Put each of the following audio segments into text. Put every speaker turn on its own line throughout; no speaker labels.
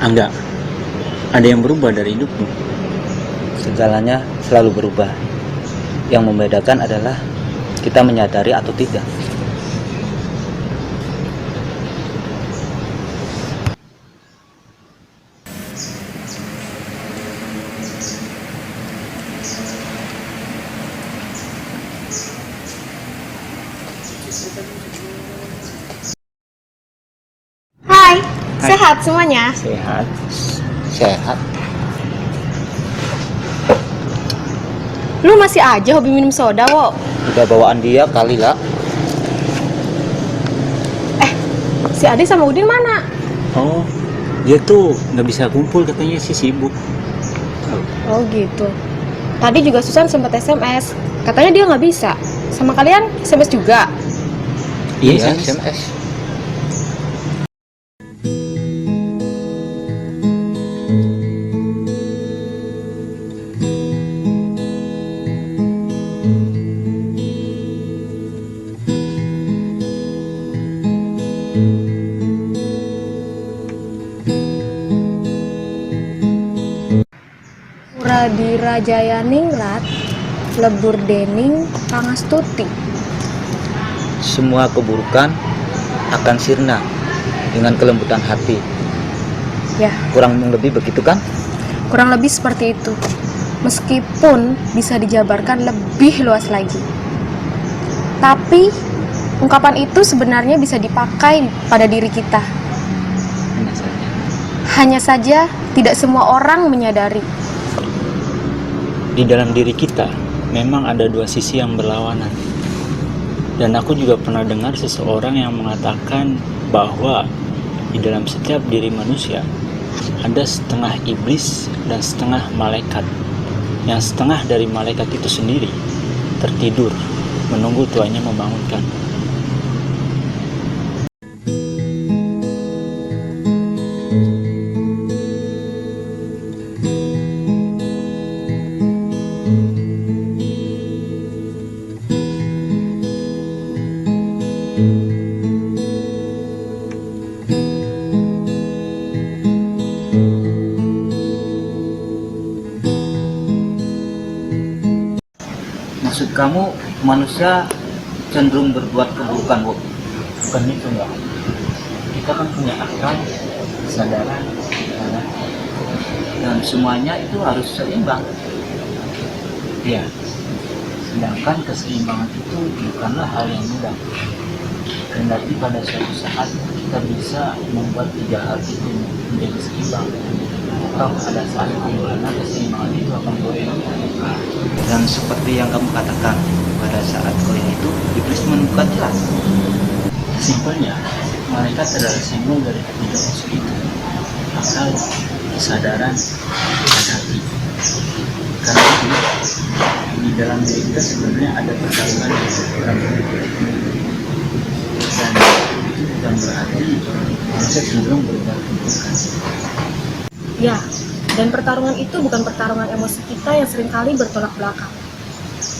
Enggak, ada yang berubah dari hidupmu.
Segalanya selalu berubah. Yang membedakan adalah kita menyadari atau tidak.
Hai,
Hai.
sehat semuanya?
Sehat. Sehat.
Lu masih aja hobi minum soda, Wo?
Udah bawaan dia kali lah.
Si Ade sama Udin mana?
Oh, dia tuh nggak bisa kumpul, katanya sih sibuk.
Oh gitu. Tadi juga Susan sempat SMS. Katanya dia nggak bisa. Sama kalian SMS juga?
Iya,
SMS.
Radira Jayaningrat, lebur dening pangastuti.
Semua keburukan akan sirna dengan kelembutan hati.
Ya,
Kurang lebih begitu kan?
kurang lebih seperti itu. Meskipun bisa dijabarkan lebih luas lagi. Tapi ungkapan itu sebenarnya bisa dipakai pada diri kita. Hanya saja tidak semua orang menyadari.
Di dalam diri kita memang ada dua sisi yang berlawanan. Dan aku juga pernah dengar seseorang yang mengatakan bahwa di dalam setiap diri manusia ada setengah iblis dan setengah malaikat. Yang setengah dari malaikat itu sendiri tertidur menunggu tuannya membangunkan.
Maksud kamu manusia cenderung berbuat keburukan, Bu?
Bukan itu, enggak. Kita kan punya akal, kesadaran, ya.
Dan semuanya itu harus seimbang.
Ya, sedangkan keseimbangan itu bukanlah hal yang mudah. Kendati pada suatu saat kita bisa membuat tiga hal itu menjadi seimbang, atau ada saat di mana keseimbangan itu akan goyang.
Dan seperti yang kamu katakan, pada saat goyang itu iblis menemukan jelas.
Simpelnya, malaikat adalah simbol dari ketiga unsur itu: akal, kesadaran, dan hati. Karena itu, di dalam diri kita sebenarnya ada pertarungan yang berbeda. Dan itu bukan berarti manusia cenderung berbuat keburukan.
Ya, dan pertarungan itu bukan pertarungan emosi kita yang seringkali bertolak belakang,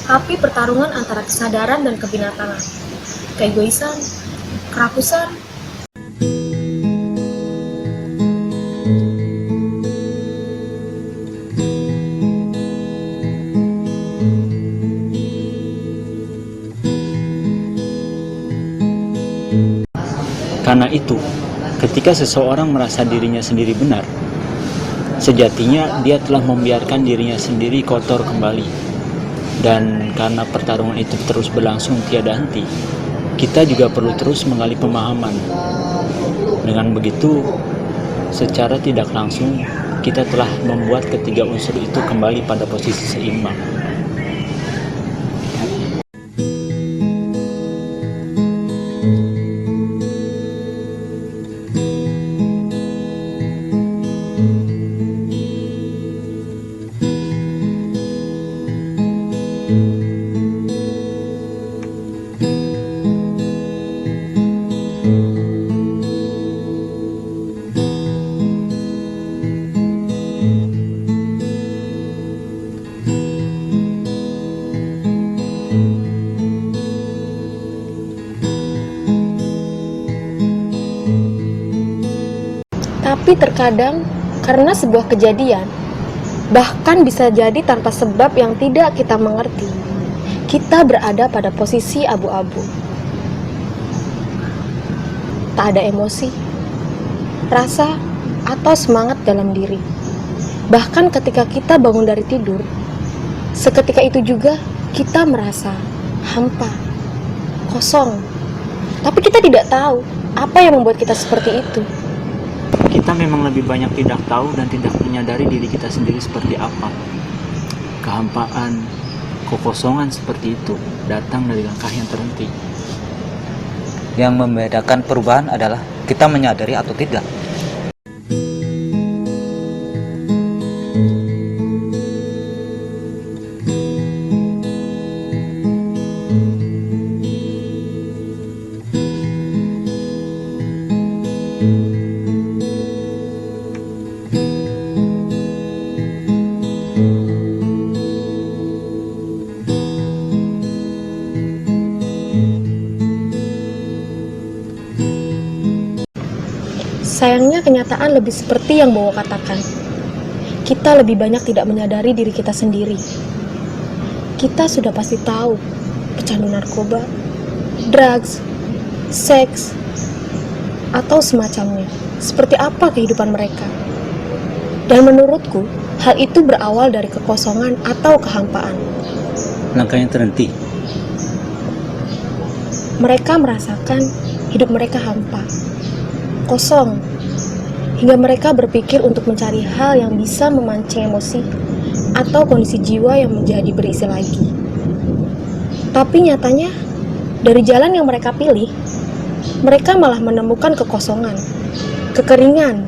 tapi pertarungan antara kesadaran dan kebinatangan, keegoisan, kerakusan.
Karena itu, ketika seseorang merasa dirinya sendiri benar, sejatinya dia telah membiarkan dirinya sendiri kotor kembali. Dan karena pertarungan itu terus berlangsung tiada henti, kita juga perlu terus menggali pemahaman. Dengan begitu, secara tidak langsung, kita telah membuat ketiga unsur itu kembali pada posisi seimbang.
Tapi terkadang Karena sebuah kejadian, bahkan bisa jadi tanpa sebab yang tidak kita mengerti, kita berada pada posisi abu-abu. Tak ada emosi, rasa, atau semangat dalam diri. Bahkan ketika kita bangun dari tidur, seketika itu juga kita merasa hampa, kosong. Tapi kita tidak tahu apa yang membuat kita seperti itu.
Kita memang lebih banyak tidak tahu dan tidak menyadari diri kita sendiri seperti apa. Kehampaan, kekosongan seperti itu datang dari langkah yang terhenti.
Yang membedakan perubahan adalah kita menyadari atau tidak.
Sayangnya kenyataan lebih seperti yang Bowo katakan. Kita lebih banyak tidak menyadari diri kita sendiri. Kita sudah pasti tahu pecandu narkoba, drugs, seks, atau semacamnya. Seperti apa kehidupan mereka. Dan menurutku, hal itu berawal dari kekosongan atau kehampaan.
Langkah yang terhenti.
Mereka merasakan hidup mereka hampa, kosong, hingga mereka berpikir untuk mencari hal yang bisa memancing emosi atau kondisi jiwa yang menjadi berisi lagi. Tapi nyatanya, dari jalan yang mereka pilih, mereka malah menemukan kekosongan, kekeringan.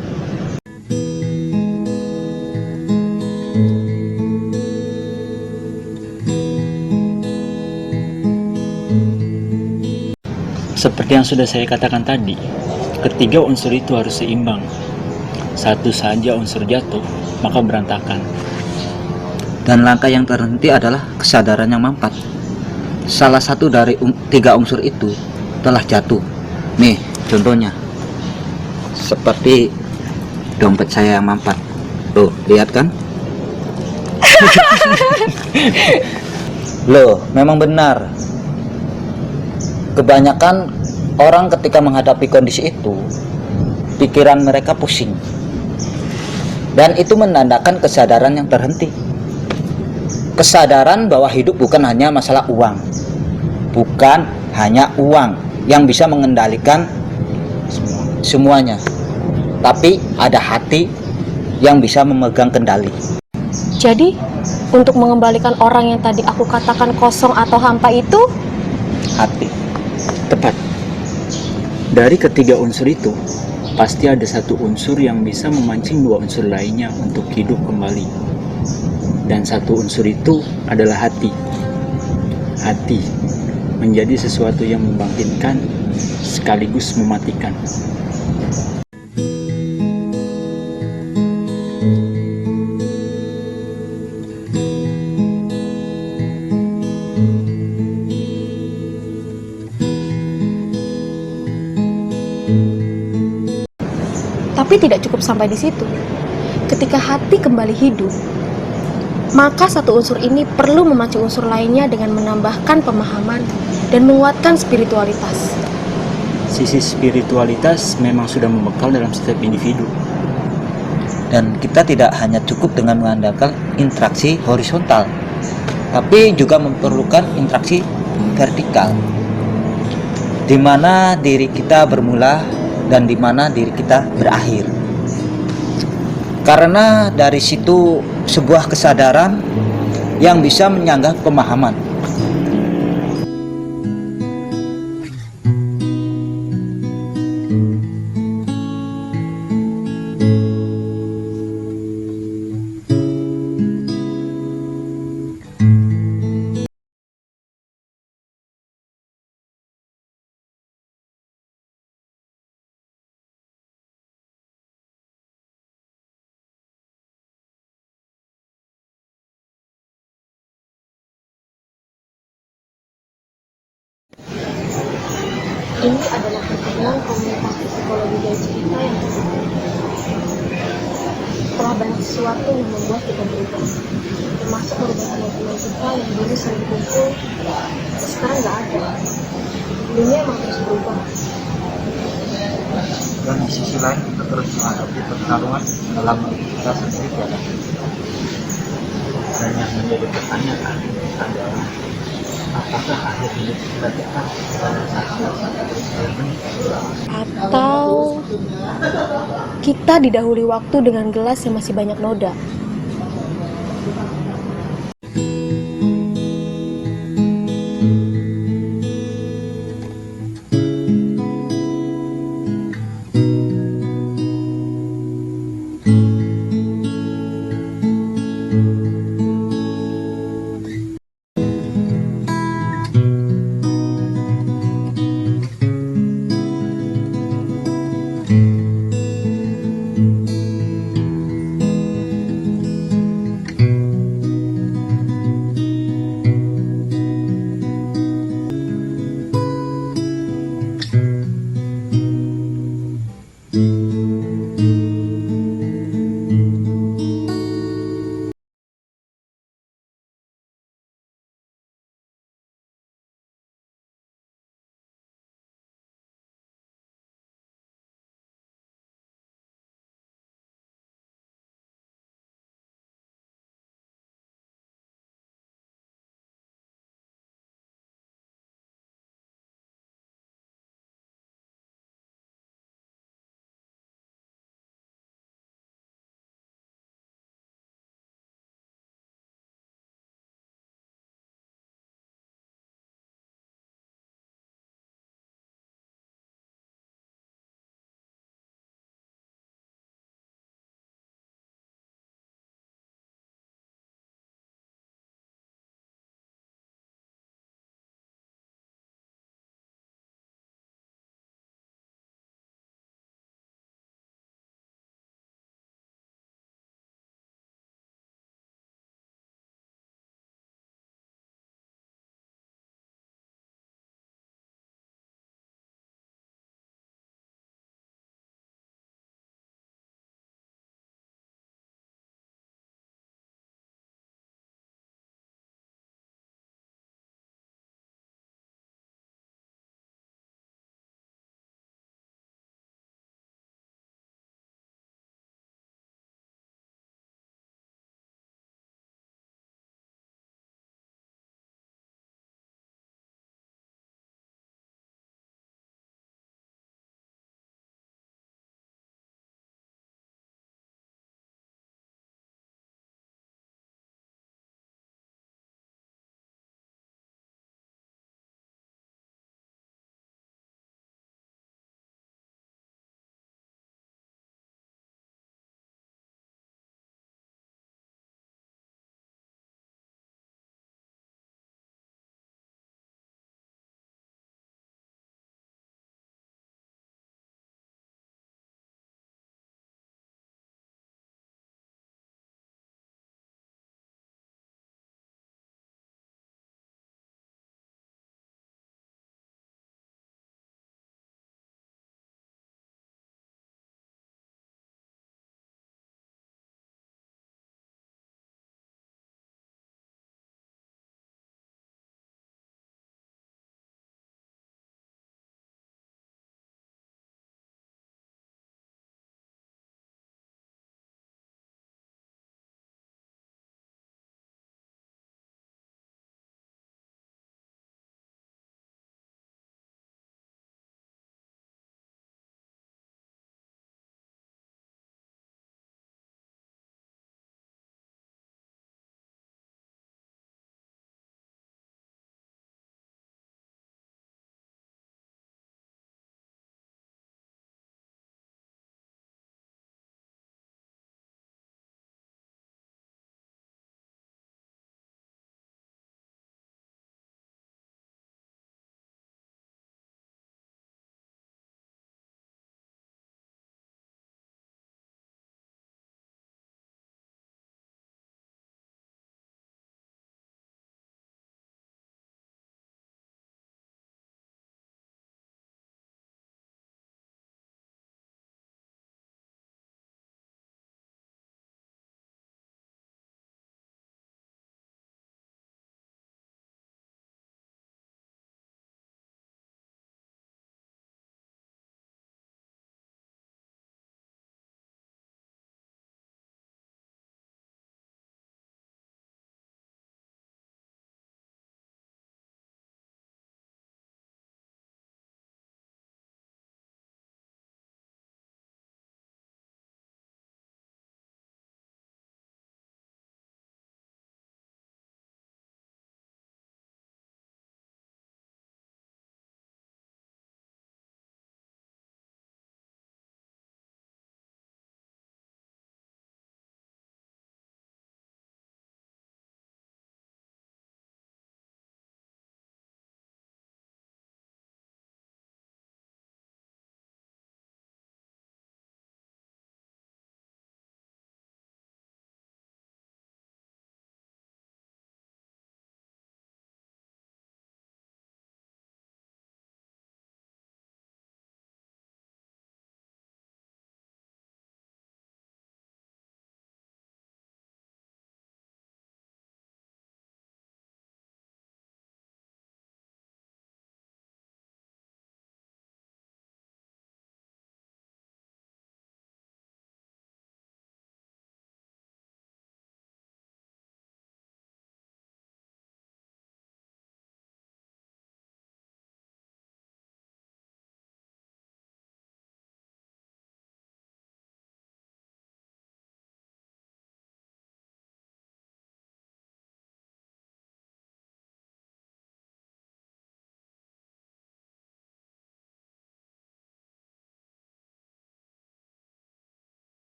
Seperti yang sudah saya katakan tadi, ketiga unsur itu harus seimbang. Satu saja unsur jatuh, maka berantakan.
Dan langkah yang terhenti adalah kesadaran yang mampat. Salah satu dari tiga unsur itu telah jatuh. Nih, contohnya. Seperti dompet saya yang mampat. Loh, lihat kan? Loh, memang benar. Kebanyakan orang ketika menghadapi kondisi itu, pikiran mereka pusing. Dan itu menandakan kesadaran yang terhenti. Kesadaran bahwa hidup bukan hanya masalah uang. Bukan hanya uang yang bisa mengendalikan semuanya. Tapi ada hati yang bisa memegang kendali.
Jadi, untuk mengembalikan orang yang tadi aku katakan kosong atau hampa itu,
Hati.
Tepat. Dari ketiga unsur itu, pasti ada satu unsur yang bisa memancing dua unsur lainnya untuk hidup kembali. Dan satu unsur itu adalah hati. Hati menjadi sesuatu yang membangkitkan sekaligus mematikan.
tapi tidak cukup sampai di situ. Ketika hati kembali hidup, maka satu unsur ini perlu memacu unsur lainnya dengan menambahkan pemahaman dan menguatkan spiritualitas.
Sisi spiritualitas memang sudah membekal dalam setiap individu.
Dan kita tidak hanya cukup dengan mengandalkan interaksi horizontal, tapi juga memerlukan interaksi vertikal, di mana diri kita bermula dan di mana diri kita berakhir. Karena dari situ sebuah kesadaran yang bisa menyanggah pemahaman.
Ini adalah pertemuan komunikasi psikologi dan cerita yang telah banyak sesuatu yang membuat kita berubah, termasuk merubah teman-teman kita yang dulu sering kumpul, sekarang nggak ada. Dunia emang terus berubah.
Dan di sisi lain kita terus menghadapi pertarungan dalam diri kita sendiri tiada henti.
Dan yang menjadi pertanyaan adalah apakah akhir hidup kita dekat pada saat kita terus
Atau kita didahului waktu dengan gelas yang masih banyak noda,